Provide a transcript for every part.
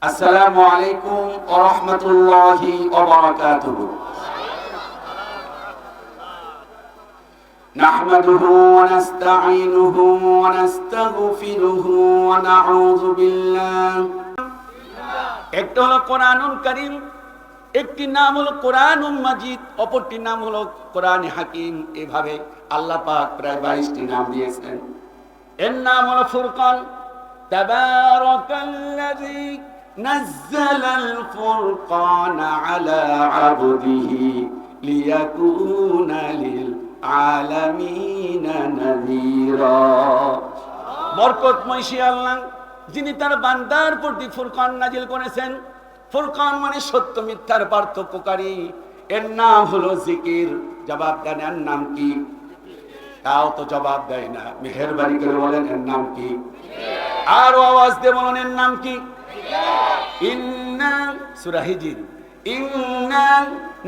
আসসালামু আলাইকুম ওয়া রাহমাতুল্লাহি ওয়া বারাকাতুহু। নাহমাদুহু ওয়া নাস্তাঈনুহু ওয়া নাস্তাগফিরুহু ওয়া নাউযু বিল্লাহ। একটা হলো কোরআনুল কারীম, একটি নাম হলো কোরআনুল মাজিদ, অপরটি নাম হলো কোরআনে হাকিম। এভাবে আল্লাহ পাক প্রায় 22টি নাম দিয়েছেন। এর নাম হলো ফুরকান। তাবারাকাল্লাযী নাযালাল ফুরকানা আলা আবদিহি লিয়াকুনা লিল আলামিনা নাযীরা। বরকতময় সে আল্লাহ যিনি তার বান্দার প্রতি ফুরকান নাজিল করেছেন। ফুরকান মানে সত্য মিথ্যার পার্থক্যকারী। এর নাম হলো জিকির। জবাব দেন এর নাম কি? তাও তো জবাব দেয় না। মেহেরবানি করে বলেন এর নাম কি? আরো আওয়াজ দিয়ে বলেন এর নাম কি? ইন্না সূরা হিজর, ইন্না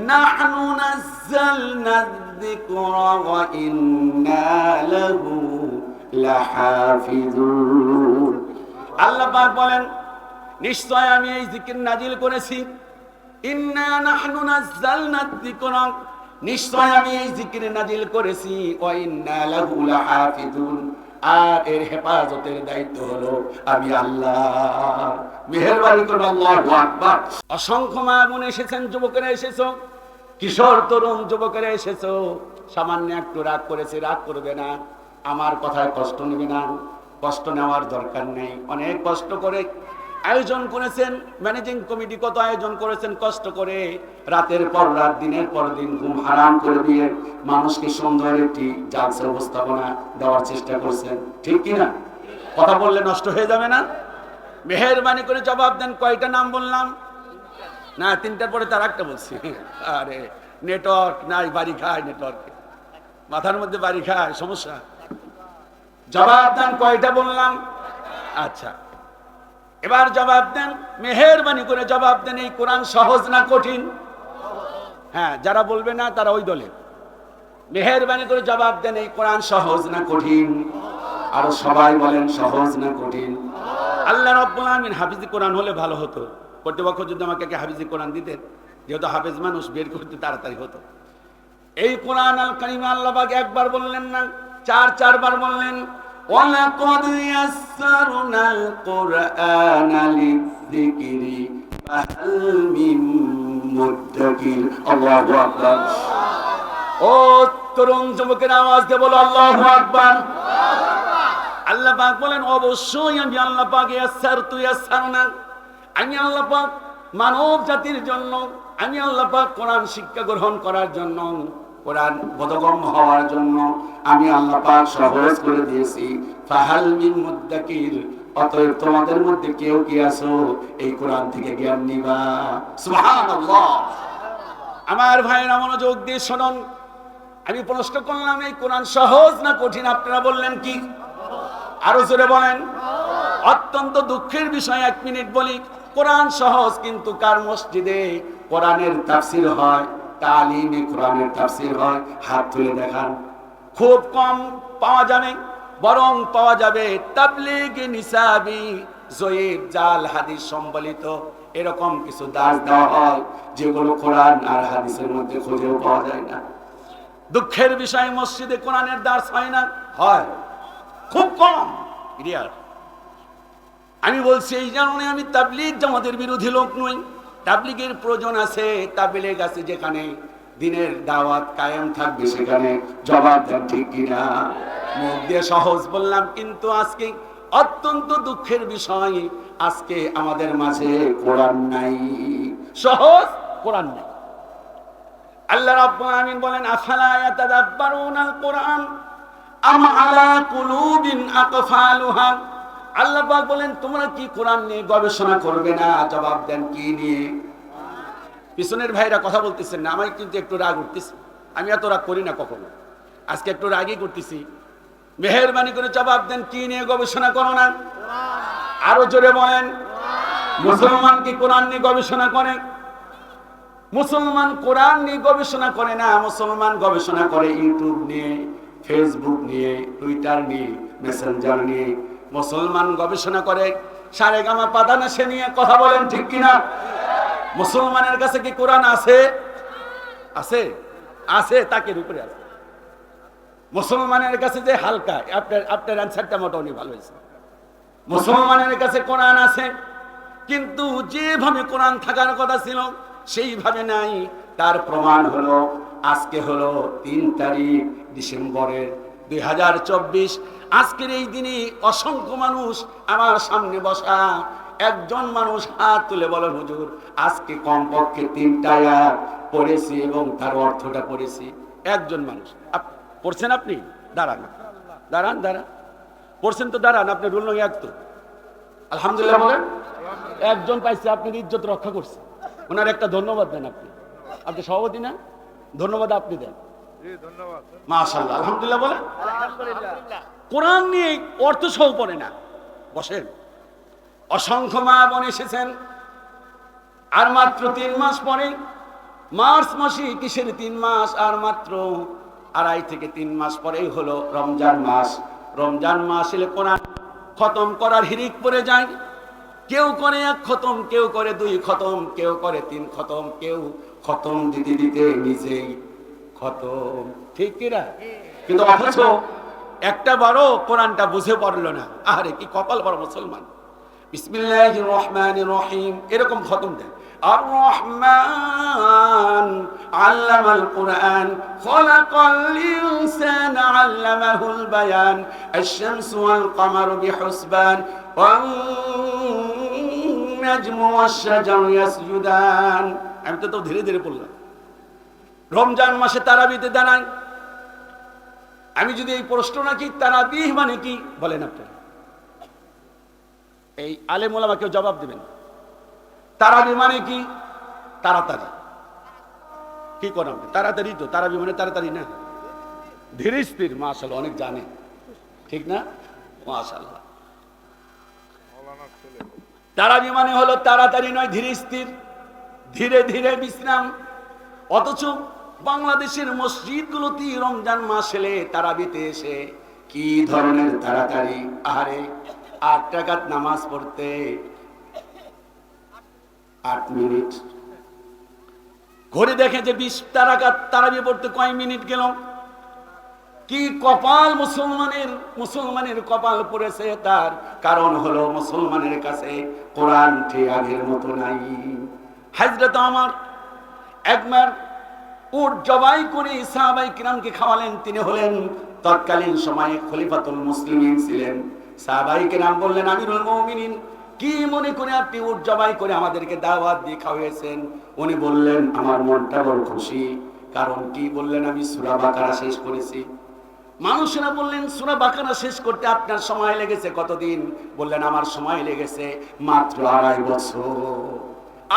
নাহনু নাযালনা যিকরা ওয়া ইন্না লাহু লাহাফিজুন। আল্লাহ পাক বলেন নিশ্চয় আমি এই জিকির নাজিল করেছি। ইন্না নাহনু নাযালনা যিকরা, নিশ্চয় আমি এই জিকির নাজিল করেছি। ওয়া ইন্না লাহু লাহাফিজুন, আর এর হেফাজতের দায়িত্ব হলো আমি আল্লাহ। মেহেরবানি করে আল্লাহু আকবার। অসংখ্য মা বোন এসেছেন, যুবকেরা এসেছো, কিশোর তরুণ যুবকেরা এসেছো। সামান্য একটু রাগ করেছে, রাগ করবে না। আমার কথায় কষ্ট নেবে না, কষ্ট নেওয়ার দরকার নেই। অনেক কষ্ট করে আয়োজন করেছেন, ম্যানেজিং কমিটি কত আয়োজন করেছেন কষ্ট করে, রাতের পর রাত, দিনের পর দিন ঘুম হারাম করে দিয়ে মানুষকে সুন্দর একটি জালসা উপস্থাপনা দেওয়ার চেষ্টা করছেন। ঠিক কিনা? কথা বললে নষ্ট হয়ে যাবে না? মেহেরবানি করে জবাব দেন। কয়টা নাম বললাম? না, তিনটার পরে তার একটা বলছি। আরে নেটওয়ার্ক নাই, বাড়ি খায় নেটওয়ার্ক, মাথার মধ্যে বাড়ি খায়, সমস্যা। জবাব দেন কয়টা বললাম? আচ্ছা, এবার জবাব দেন, মেহেরবানি করে জবাব দেন। এই কোরআন সহজ না কঠিন? হ্যাঁ, যারা বলবে না তারা ওই দলে। মেহেরবানি করে জবাব দেন, এই কোরআন সহজ না কঠিন? আর সবাই বলেন সহজ না কঠিন? আল্লাহ রাব্বুল আলামিন হাফিজি কোরআন হলে ভালো হতো। কর্তৃপক্ষ যদি আমাকে হাফিজি কোরআন দিতেন, যেহেতু হাফেজ মানুষ, বের করতে তাড়াতাড়ি হতো। এই কোরআন আল কারীম আল্লাহ পাক একবার বললেন না, চারবার বললেন। ওয়ালাকাদ ইয়াসসারনাল কুরআনা লিযিকরি ফাহাল মিন মুদ্দাকির। আল্লাহু আকবার। ও তরুণ যুবকের আওয়াজ দিয়ে বলো আল্লাহু আকবার। আল্লাহ পাক বলেন অবশ্যই আমি আল্লাহ পাক ইয়াসসারনা, আমি আল্লাহ পাক মানব জাতির জন্য, আমি আল্লাহ পাক কোরআন শিক্ষা গ্রহণ করার জন্য, কোরআন বোধগম্য হওয়ার জন্য আমি আল্লাহ পাক সহজ করে দিয়েছি। ফাহাল মিন মুদ্দাকির, অতএব তোমাদের মধ্যে কেউ কি আছো এই কোরআন থেকে জ্ঞান নিবা? সুবহানাল্লাহ। আমার ভাইরা মনোযোগ দিয়ে শুনুন। আমি প্রশ্ন করলাম এই কোরআন সহজ না কঠিন? আপনারা বললেন কি? আরো জোরে বলেন। অত্যন্ত দুঃখের বিষয়, 1 মিনিট বলি। কোরআন সহজ, কিন্তু কার মসজিদে কোরআনের তাফসীর হয়, তালিমে কোরআনের তাফসীর হয়? হাত তুলে দেখান। খুব কম পাওয়া যাবে, বরং পাওয়া যাবে তাবলীগে নিসাবি, জয়ীব, জাল হাদিস সম্বলিত এরকম কিছু দাস দেওয়া হয়, যেগুলো কোরআন আর হাদিসের মধ্যে খুঁজেও পাওয়া যায় না। দুঃখের বিষয়, মসজিদে কোরআনের দাস হয় না, হয় খুব কম, রিয়ার। আমি বলছি এই কারণে আমি তাবলীগ জামাতের বিরোধী লোক নই। তাবলীগের প্রয়োজন আছে, তাবলীগ আছে যেখানে দিনের দাওয়াত কায়েম থাকবে সেখানে। জবাব দেন ঠিক কিনা? মুখ দিয়ে সহজ বললাম, কিন্তু আজকে অত্যন্ত দুঃখের বিষয়, আজকে আমাদের মাঝে কোরআন নাই, সহজ কোরআন নাই। আল্লাহ রাব্বুল আলামিন বলেন আফালা ইয়াতাদাব্বারুনাল কোরআন আম আলা কুলুবিন আকফালুহা। আল্লাহ পাক বলেন তোমরা কি কোরআন নিয়ে গবেষণা করবে না? জবাব দেন কি নিয়ে? পিছনের ভাইরা কথা বলতেছেন না, আমি কিন্তু একটু রাগ উঠতেছি। আমি এত রাগ করি না কখনো, আজকে একটু রাগই করতেছি। মেহেরবানি করে জবাব দেন কি নিয়ে গবেষণা করো না? আরো জোরে বলেন। মুসলমান কি কোরআন নিয়ে গবেষণা করে? মুসলমান কোরআন নিয়ে গবেষণা করে না। মুসলমান গবেষণা করে ইউটিউব নিয়ে, ফেসবুক নিয়ে, টুইটার নিয়ে, মেসেঞ্জার নিয়ে। মুসলমান গবেষণা করে সারেগামা পাদানা সে নিয়ে কথা বলেন ঠিক কিনা? মুসলমানের কাছে কি কোরআন আছে? আছে আছে, তাকের উপরে আছে। মুসলমানের কাছে যে হালকা, আপনার অ্যান্সারটা মোটামুটি ভালো হয়েছে। মুসলমানের কাছে কোরআন আছে, কিন্তু যেভাবে কোরআন থাকার কথা ছিল সেইভাবে নাই। তার প্রমাণ হলো আজকে হলো 3 তারিখ ডিসেম্বরের 2024। আজকের এই দিনে অসংখ্য মানুষ আমার সামনে বসা, একজন মানুষ হাত তুলে বলেন হুজুর আজকে কমপক্ষে 3টা আয়াত পড়েছি এবং তার অর্থটা পড়েছি। একজন মানুষ পড়ছেন? আপনি দাঁড়ান দাঁড়ান দাঁড়ান, পড়ছেন তো দাঁড়ান, আপনি রুল নং 1 তো আলহামদুলিল্লাহ বলেন। একজন পাইছে, আপনার ইজ্জত রক্ষা করছে, ওনার একটা ধন্যবাদ দেন। আপনি সভাপতি না, ধন্যবাদ আপনি দেন। মাশাআল্লাহ, আলহামদুলিল্লাহ বলেন। কোরআন নিয়ে অর্থ সহ পড়ে না, বসেন। অসংখ্য মা বোন এসেছেন, আর মাত্র 3 মাস পরে মার্চ মাসে, কিসের 3 মাস, আর মাত্র 2.5 থেকে 3 মাস পরেই হলো রমজান মাস। রমজান মাস এলে কোরআন খতম করার হিরিক পড়ে যায়। কেউ করে 1 খতম, কেউ করে 2 খতম, কেউ করে 3 খতম, কেউ খতম দিতে দিতে নিজেই খতম, ঠিক কিনা? কিন্তু অথচ একটা বারও কোরআনটা বুঝে পড়লো না। আরে কি কপাল বড় মুসলমান। বিসমিল্লাহির রহমানির রহিম এরকম খতম দেয়। আর রহমান আল্লামাল কুরআন খলাকাল ইনসানা আল্লামাহুল বায়ান আশ-শামসু ওয়াল কমারু বিহুসবান ওয়ান নাজমু ওয়াশ-শাজারু ইয়াসজুদান। আমি তো ধীরে ধীরে পড়লাম। রমজান মাসে তারাবিতে দাঁড়ান। আমি যদি এই প্রশ্ন রাখি তারাবিহ মানে কি বলেন আপনারা? এই আলেম ওলামা কেউ জবাব দিবেন। তারাবি মানে কি? তাড়াতাড়ি। কি করেন তাড়াতাড়ি? তো তারাবি মানে তাড়াতাড়ি না, ধীরে স্থির। মাশাআল্লাহ, অনেক জানে, ঠিক না? মাশাআল্লাহ। তারাবি মানে হলো তাড়াতাড়ি নয়, ধীরে স্থির, ধীরে ধীরে বিশ্রাম। অথচ বাংলাদেশের মসজিদগুলোতে রমজান মাস এলে তারাবিতে এসে কি ধরনের তাড়াতাড়ি! আরে 8 রাকাত নামাজ পড়তে 8 মিনিট, ঘড়ি দেখে যে 20 রাকাত তারাবি পড়তে কয় মিনিট গেল। কি কপাল মুসলমানের কপাল পড়েছে। তার কারণ হলো মুসলমানের কাছে কোরআন ঠিক আগের মতো নাই। হযরত ওমর একবার উট জবাই করে সাহাবায়ে কিরামকে খাওয়ালেন। তিনি হলেন তৎকালীন সময়ে খলিফাতুল মুসলিমিন ছিলেন। সাহাবায়ে কিরাম বললেন, আমিরুল মুমিনিন, কি মনে করে আপনি উট জবাই করে আমাদেরকে দাওয়াত দিয়ে খাওয়াইছেন? উনি বললেন, আমার মনটা বড় খুশি। কারণ কি বললেন? আমি সূরা বাকারা শেষ করেছি। মানুষেরা বললেন, সূরা বাকারা শেষ করতে আপনার সময় লেগেছে কতদিন? বললেন, আমার সময় লেগেছে মাত্র 2.5 বছর।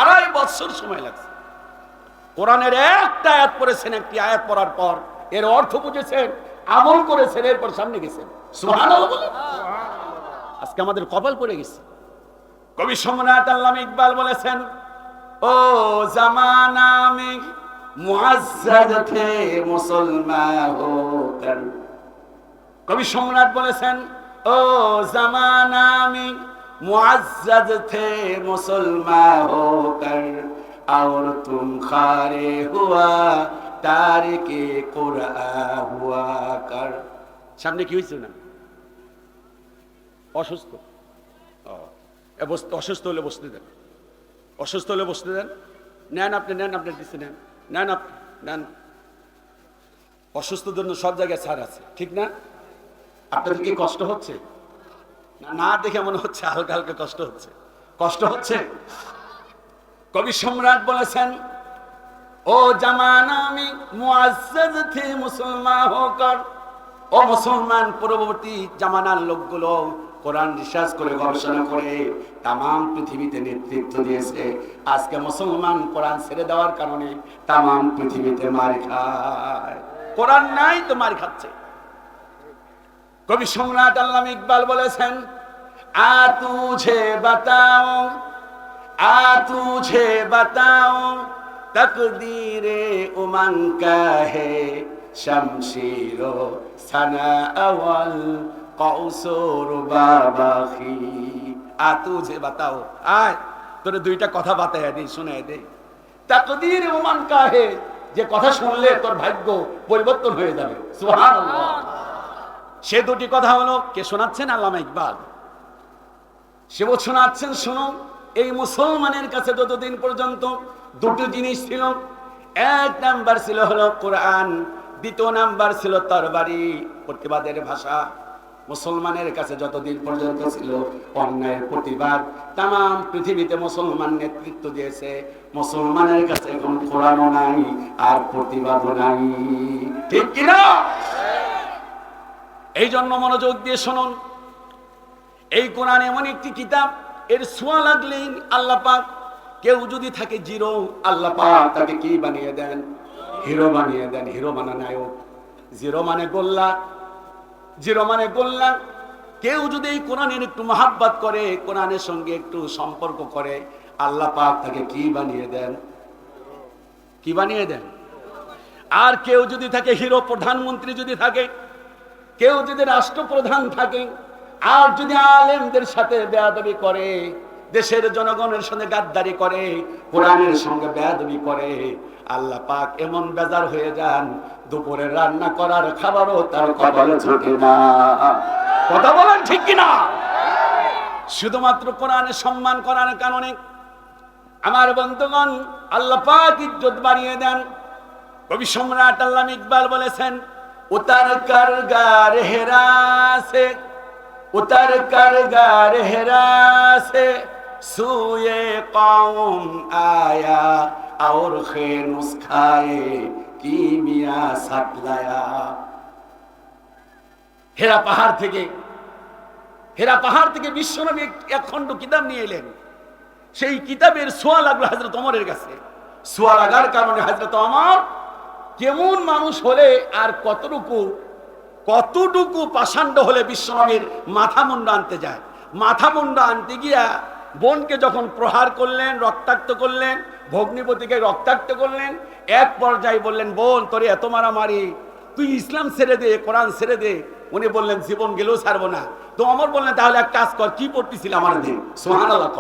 2.5 বছর সময় লাগছে। কোরআনের একটা আয়াত পড়েছেন, একটি আয়াত পড়ার পর এর অর্থ বুঝেছেন, আমল করেছেন, এরপর সামনে গেছেন। সুবহানাল্লাহ বলেন। আজকে আমাদের কপাল পড়ে গেছে। কবি সম্রাট আল্লামা ইকবাল বলেছেন, ও জামানা মে মুআজ্জাজ থে মুসলমান হোকর। কবি সম্রাট বলেছেন, ও জামানা মে মুআজ্জাজ থে মুসলমান হোকর और तुम खारे हुआ तारिके कुरआन हुआ कर। সামনে কি হয়েছে না? অসুস্থ। অসুস্থ হলে বসতে দেন, অসুস্থ হলে বসতে দেন। নেন আপনি, নেন আপনার দিচ্ছে, নেন নেন নেন। অসুস্থ জন্য সব জায়গায় ছাড় আছে, ঠিক না? আপনাদের কি কষ্ট হচ্ছে? না দেখে মনে হচ্ছে হালকা হালকা কষ্ট হচ্ছে। কষ্ট হচ্ছে। কবি সম্রাট বলেছেন, ও জামানা মে মুআজ্জাজ থে মুসলমান হোকর। ও মুসলমান পূর্ববর্তী জামানার লোকগুলো কোরআন রিসার্চ করে গবেষণা করে তামাম পৃথিবীতে নেতৃত্ব দিয়েছে। আজকে মুসলমান কোরআন ছেড়ে দেওয়ার কারণে তামাম পৃথিবীতে মার খায়। কোরআন নাই তো মার খাচ্ছে। কবি সম্রাট আল্লামা ইকবাল বলেছেন, আ তুঝে বাতাও आ तुझे बताओ तकदीरे उमंग का है शमशीरो सना अवल कौसुर बाबाखी। তুঝে বাতাও, আয় তোরে দুইটা কথা বাতায় দেই, শোনায় দেই। তাকদীর ওমান কাহে, যে কথা শুনলে তোর ভাগ্য পরিবর্তন হয়ে যাবে। সুবহানাল্লাহ। সে দুটি কথা হলো, কে শোনাচ্ছেন? আল্লামা ইকবাল। সে শোনাচ্ছেন, শোনো, এই মুসলমানের কাছে যতদিন পর্যন্ত দুটো জিনিস ছিল, এক নাম্বার ছিল হলো কোরআন, দ্বিতীয় নাম্বার ছিল তরবারি, প্রতিবাদের ভাষা। মুসলমানের কাছে যতদিন পর্যন্ত ছিল অন্যায়ের প্রতিবাদ, তাম পৃথিবীতে মুসলমান নেতৃত্ব দিয়েছে, মুসলমানের কাছে এখন কোরআনও নাই আর প্রতিবাদও নাই, ঠিক কিনা? এই জন্য মনোযোগ দিয়ে শুনুন, এই কোরআন এমন একটি কিতাব, এর ছোঁয়া লাগলেই আল্লাহ পাক, কেউ যদি থাকে জিরো, আল্লাহ পাক তাকে কি বানিয়ে দেন? হিরো বানিয়ে দেন। হিরো মানে নায়ক, জিরো মানে গোল্লা, জিরো মানে গোল্লা। কেউ যদি এই কোরআনের একটু মহাব্বত করে, কোরআনের সঙ্গে একটু সম্পর্ক করে, আল্লাহ পাক তাকে কি বানিয়ে দেন? কি বানিয়ে দেন? আর কেউ যদি থাকে হিরো, প্রধানমন্ত্রী যদি থাকে, কেউ যদি রাষ্ট্রপ্রধান থাকে, আর যদি আলেমদের সাথে বেয়াদবি করে, দেশের জনগণের সঙ্গে গাদ্দারি করে, কোরআনের সঙ্গে বেয়াদবি করে, আল্লাহ পাক এমন বেজার হয়ে যান, দুপুরে রান্না করার খাবারও তার কপালে ঝোঁকে না। কথা বলেন ঠিক কিনা? শুধুমাত্র কোরআনের সম্মান করার কারণে আমার বন্ধুগণ আল্লাহ পাক ইজ্জত বাড়িয়ে দেন। কবি সম্রাট আল্লামা ইকবাল বলেছেন, উতার কর গার হেরা সে, उतर कर गारहरा से सूए कौम आया और खैर नुस्खाए कीमिया साथ लाया। হেরা পাহাড় থেকে বিশ্বনবী এক খণ্ড কিতাব নিয়ে এলেন। সেই কিতাবের ছোঁয়া লাগলো হযরত ওমরের কাছে। ছোঁয়া লাগার কারণে হযরত ওমর কেমন মানুষ হলে আর কতটুকু পাষাণ্ড হলে বিশ্বনবীর মাথা মুন্ড আনতে যায়। মাথা মুন্ড আনতে গিয়া বোনকে যখন প্রহার করলেন, রক্তাক্ত করলেন, ভগ্নিপতিকে রক্তাক্ত করলেন, এক পর্যায়ে বললেন, বোন তোরে এত মারামারি, তুই ইসলাম ছেড়ে দে, কোরআন ছেড়ে দে। উনি বললেন, জীবন গেলেও ছাড়বো না। তো ওমর বললেন, তাহলে এক কাজ কর, কি পড়তেছিল আমার দে। সুবহানাল্লাহ।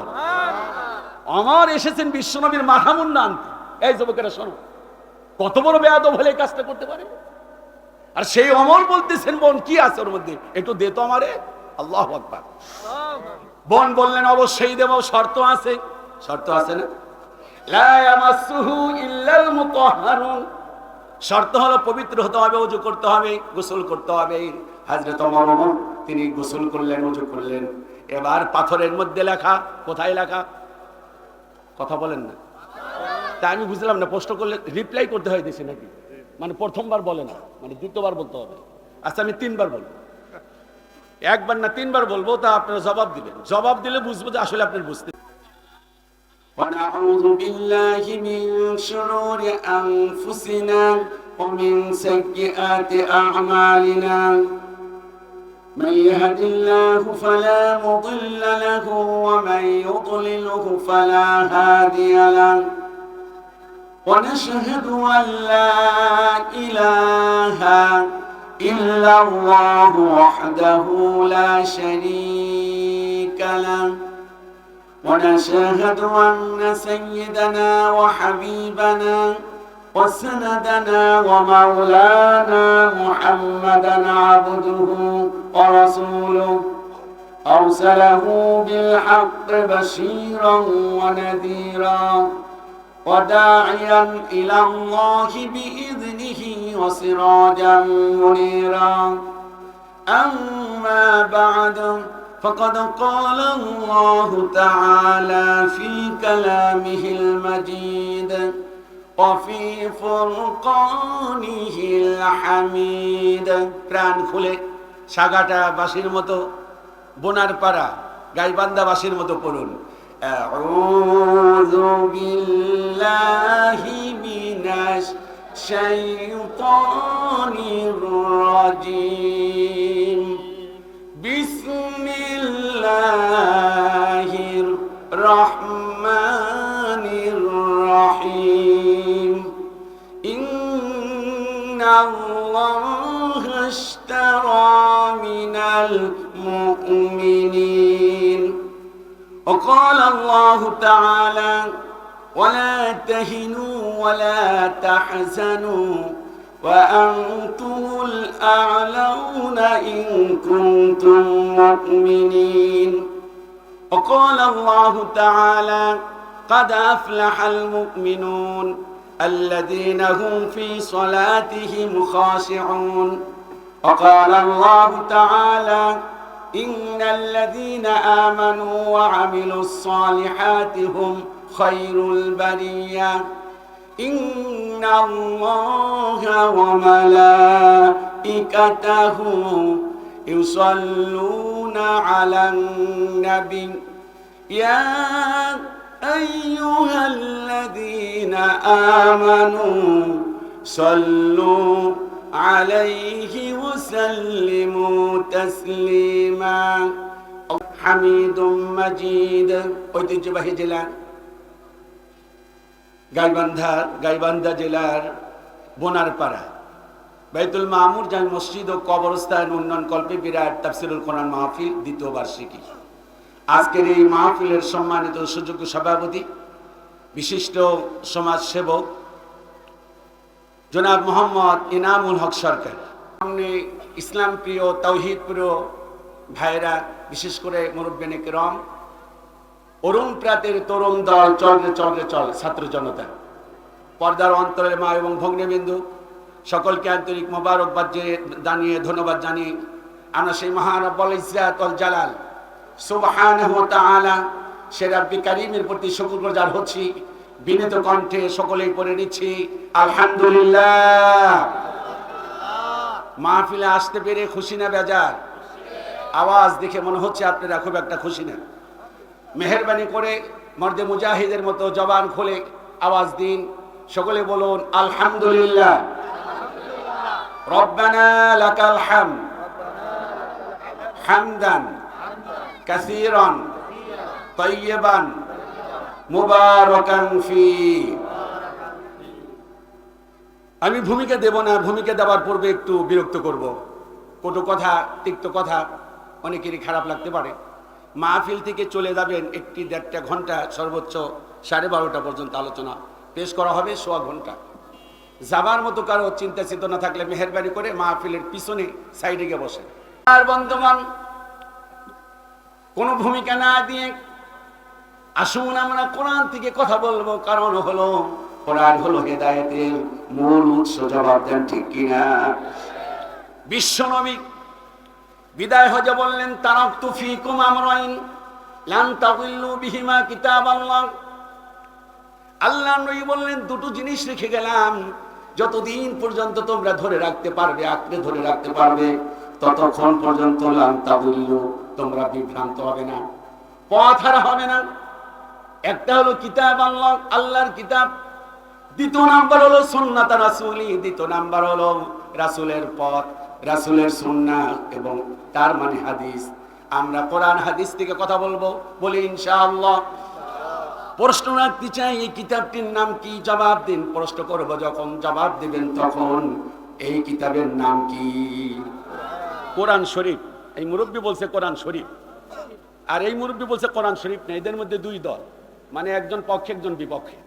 ওমর এসেছেন বিশ্বনবীর মাথা মুন্ড আনতে। এই যুবকেরা শোনো, কত বড় বেয়াদব হলে এই কাজটা করতে পারে। আর সেই ওমর বলতেছেন, বোন কি আছে ওর মধ্যে, একটু দে তো আমারে। আল্লাহু আকবার। বোন বললেন, অবশ্যই দেব, শর্ত আছে। শর্ত আছে না? লা ইয়ামাসসুহু ইল্লাল মুতাহহারুন। শর্ত হলো পবিত্র হতে হবে, ওযু করতে হবে, গোসল করতে হবে। হযরত ওমর তিনি গোসল করলেন, ওযু করলেন। এবার পাথরের মধ্যে লেখা, কোথায় লেখা? কথা বলেন না। তা আমি বুঝলাম না, প্রশ্ন করলে রিপ্লাই করতে হয় দিছে নাকি? মানে প্রথমবার বলে না, মানে দ্বিতীয়বার বলতে হবে। আচ্ছা আমি তিনবার বলবো, একবার না তিনবার বলবো, তা আপনারা জবাব দিবেন। জবাব দিলে বুঝবো যে আসলে আপনার বুঝতে। ونعوذ بالله من شرور أنفسنا ومن سيئات أعمالنا من يهد الله فلا مضل له ومن يضلله فلا هادي له ونشهد أن لا إله إلا الله وحده لا شريك له ونشهد أن سيدنا وحبيبنا وسندنا ومولانا محمدا عبده ورسوله أرسله بالحق بشيرا ونذيرا وداعيا إلى الله بإذنه وسراجا منيرا أما بعد فقد قال الله تعالى في كلامه المجيد وفي فرقانه الحميد। প্রাণ খুলে সাগাটা বাঁশির মতো, বোনার পাড়া গাইবান্ধা বাঁশির মতো পড়ুন। أعوذ بالله من الشيطان الرجيم بسم الله الرحمن الرحيم إن الله اشترى من المؤمنين وقال الله تعالى ولا تهنوا ولا تحزنوا وأنتم الأعلون إن كنتم مؤمنين وقال الله تعالى قد أفلح المؤمنون الذين هم في صلاتهم خاشعون وقال الله تعالى إن الذين آمنوا وعملوا الصالحات هم خير البرية إن الله وملائكته يصلون على النبي يا أيها الذين آمنوا صلوا عليه وسلموا تسليما حميد مجيد ঐতিহ্যবাহী জেলা গাইবান্ধা জেলার বোনারপাড়া বাইতুল মামুর জামি মসজিদ ও কবরস্থান উন্নয়ন কল্পে বিরাট তাফসিরুল কোরআন মাহফিল দ্বিতীয় বার্ষিকী। আজকের এই মাহফিলের সম্মানিত সুযোগ্য সভাপতি বিশিষ্ট সমাজসেবক জনাব মোহাম্মদ ইনামুল হক সরকার, সামনে ইসলাম প্রিয় তাওহীদ প্রিয় ভাইরা, বিশেষ করে মুরব্বিয়ানে কেরাম, অরুণ প্রাতের তরুণ দল, চল ছাত্র জনতা, পর্দার অন্তরের মা এবং ভগ্নীবিন্দু, সকলকে আন্তরিক মোবারকবাদ জানিয়ে ধন্যবাদ জানিয়ে আমরা সেই মহান রব্বুল ইজ্জাত ওয়াল জালাল সুবহানাহু ওয়া তাআলা সে রাব্বি কারীমের প্রতি শুকরগুজার হচ্ছি। বিনীত কণ্ঠে সকলেই পড়ে নিচ্ছি আলহামদুলিল্লাহ। মাহফিলে আসতে পেরে খুশি না বেজার? আওয়াজ দেখে মনে হচ্ছে আপনারা খুব একটা খুশি না। মেহেরবানি করে মর্দে মুজাহিদের মতো জবান খুলে আওয়াজ দিন, সকলে বলুন আলহামদুলিল্লাহ। রব্বানা লাকাল হামদ হামদান কাসীরান তাইয়্যিবান মুবারাকান ফি। আমি ভূমিকা দেব না, ভূমিকা দেওয়ার পূর্বে একটু বিরক্ত করব। কটু কথা, তিক্ত কথা অনেকেরই খারাপ লাগতে পারে। মাহফিল থেকে চলে যাবেন 1-1.5 ঘন্টা, সর্বোচ্চ 12:30 পর্যন্ত আলোচনা পেশ করা হবে, 1.25 ঘন্টা। যাবার মতো কারো চিন্তা চেতনা থাকলে মেহেরবানি করে মাহফিলের পিছনে সাইডে গিয়ে বসে। আর বন্ধুগণ, কোনো ভূমিকা না দিয়ে আসুন আমরা কোরআন থেকে কথা বলবো। কারণ হলো কোরআন হলো হেদায়েতের মূল উৎস। জবাব দেন ঠিক কিনা? বিশ্বনবী বিদায় হজে বললেন তারাকতু ফীকুম আমরাইন লান তাযিল্লু বিহিমা কিতাবাল্লাহ। আল্লাহ নবী বললেন দুটো জিনিস রেখে গেলাম, যতদিন পর্যন্ত তোমরা ধরে রাখতে পারবে, আঁকড়ে ধরে রাখতে পারবে, ততক্ষণ পর্যন্ত লান তাযিল্লু, তোমরা বিভ্রান্ত হবে না, পথ হারা হবে না। একটা হলো কিতাব আল্লাহ, আল্লাহর কিতাব। দ্বিতীয় নাম্বার হলো সুন্নাত রাসূলি, দ্বিতীয় নাম্বার হলো রাসূলের পথ, রাসূলের সুন্নাহ এবং তার মানে হাদিস। আমরা কোরআন হাদিস থেকে কথা বলবো, বলি ইনশাআল্লাহ। প্রশ্ন রাখতে চাই, এই কিতাবটির নাম কি? জবাব দিন। প্রশ্ন করব যখন, জবাব দিবেন তখন। এই কিতাবের নাম কি? কোরআন শরীফ। এই মুরব্বী বলছে কোরআন শরীফ, আর এই মুরব্বী বলছে কোরআন শরীফ না। এদের মধ্যে দুই দল, মানে একজন পক্ষে একজন বিপক্ষে।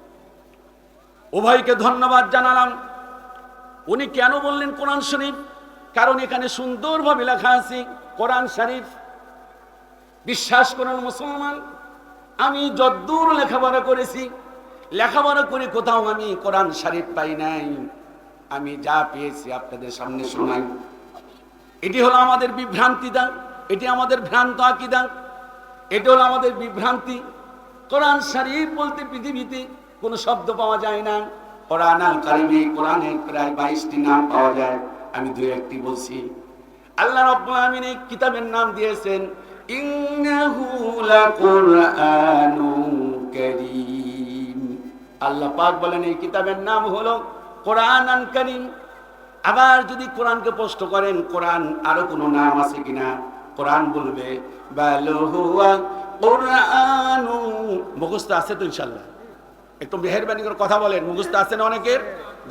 উভয়কে ধন্যবাদ জানালাম। উনি কেন বললেন কোরআন শরীফ? কারণ এখানে সুন্দরভাবে লেখা আছে কোরআন শরীফ। বিশ্বাস করুন মুসলমান, আমি যদ্দূর লেখাপড়া করেছি, লেখাপড়া করে কোথাও আমি কোরআন শরীফ পাই নাই। আমি যা পেয়েছি আপনাদের সামনে শোনাই। এটি হলো আমাদের বিভ্রান্তি দান, এটি আমাদের ভ্রান্ত আকীদা, এটি হলো আমাদের বিভ্রান্তি। কোরআন শরীফ বলতে পৃথিবীতে কোনো শব্দ পাওয়া যায় না। কোরআন আল কারীমে কোরআনের প্রায় 22টি নাম পাওয়া যায়, আমি 2-1টি বলছি। আল্লাহ রাব্বুল আলামিন এই কিতাবের নাম দিয়েছেন ইন্নাহু লাকুরআনুন কারীম। আল্লাহ পাক বলেন এই কিতাবের নাম হলো কোরআনুন কারীম। আবার যদি কোরআনকে প্রশ্ন করেন কোরআন আরো কোনো নাম আছে কিনা, কোরআন বলবে বাল হুয়া কোরআনুন। মুখস্থ আছে তো ইনশাআল্লাহ? একটু মেহেরবানি করে কথা বলেন। মুখস্থ আছে না অনেকের?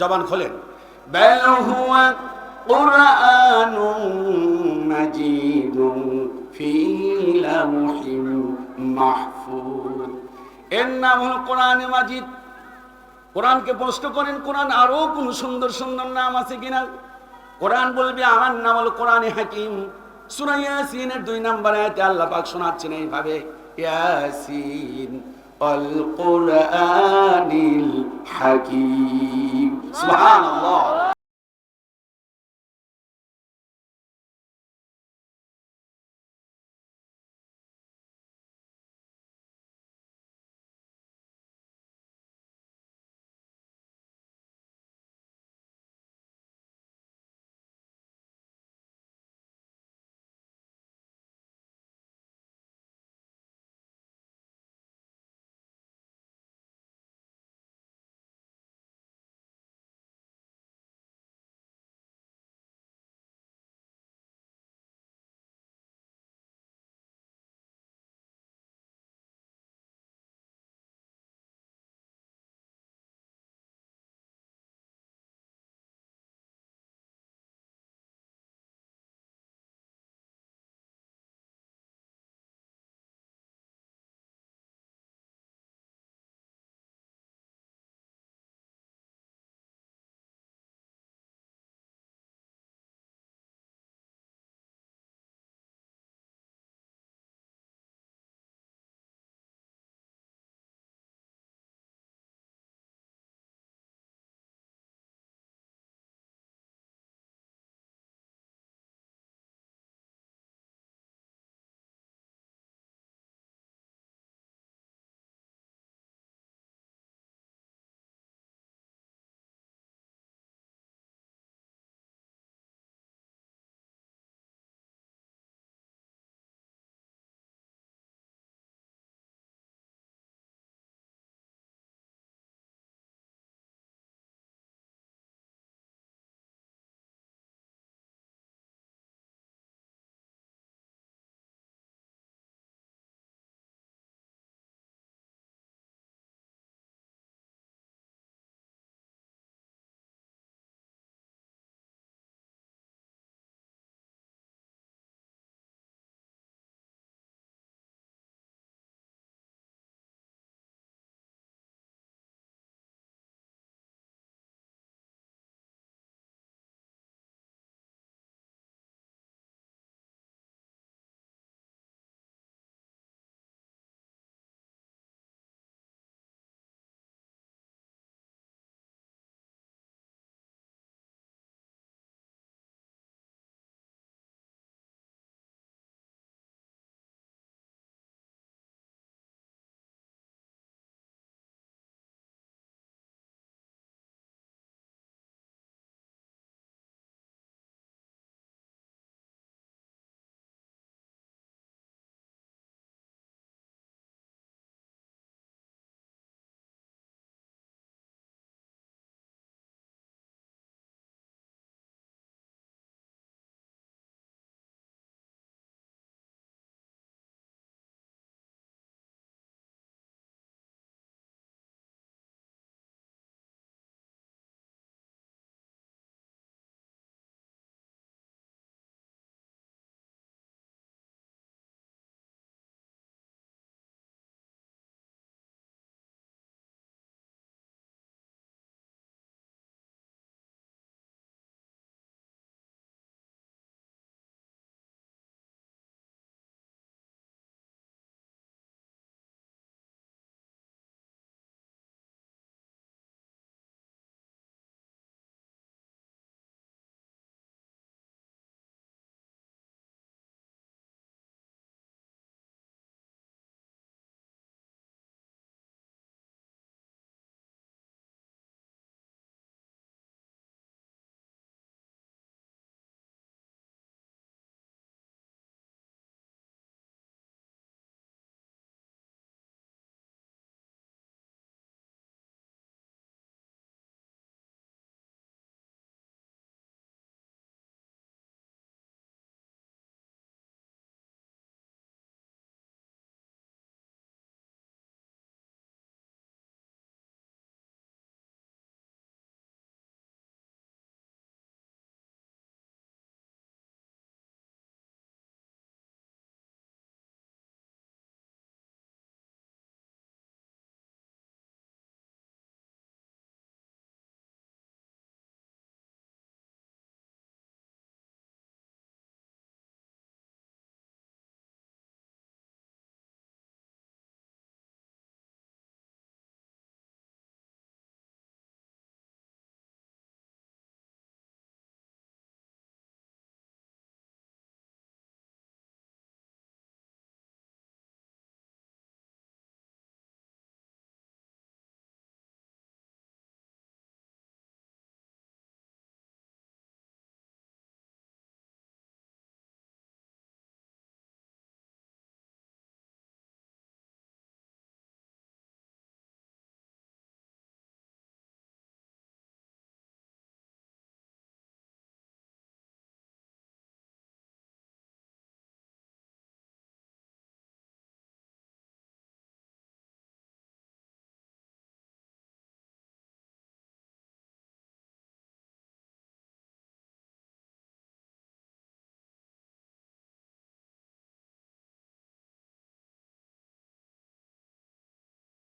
জবান খোলেন। বাল হুয়া কোরআনুন মাজিদুন ফি লাওহিন মাহফুজ। এর নাম হলো কোরআনে মাজিদ। কোরআনকে প্রশ্ন করেন, কোরআন আরো কোন সুন্দর সুন্দর নাম আছে কিনা? কোরআন বলবে আমার নাম হলো কোরআনে হাকিম। সূরা ইয়াসিনের 2 নম্বর আয়াতে আল্লাহ পাক শোনাচ্ছেন এইভাবে, ইয়াসিন আল কোরআনিল হাকিম। সুবহানাল্লাহ।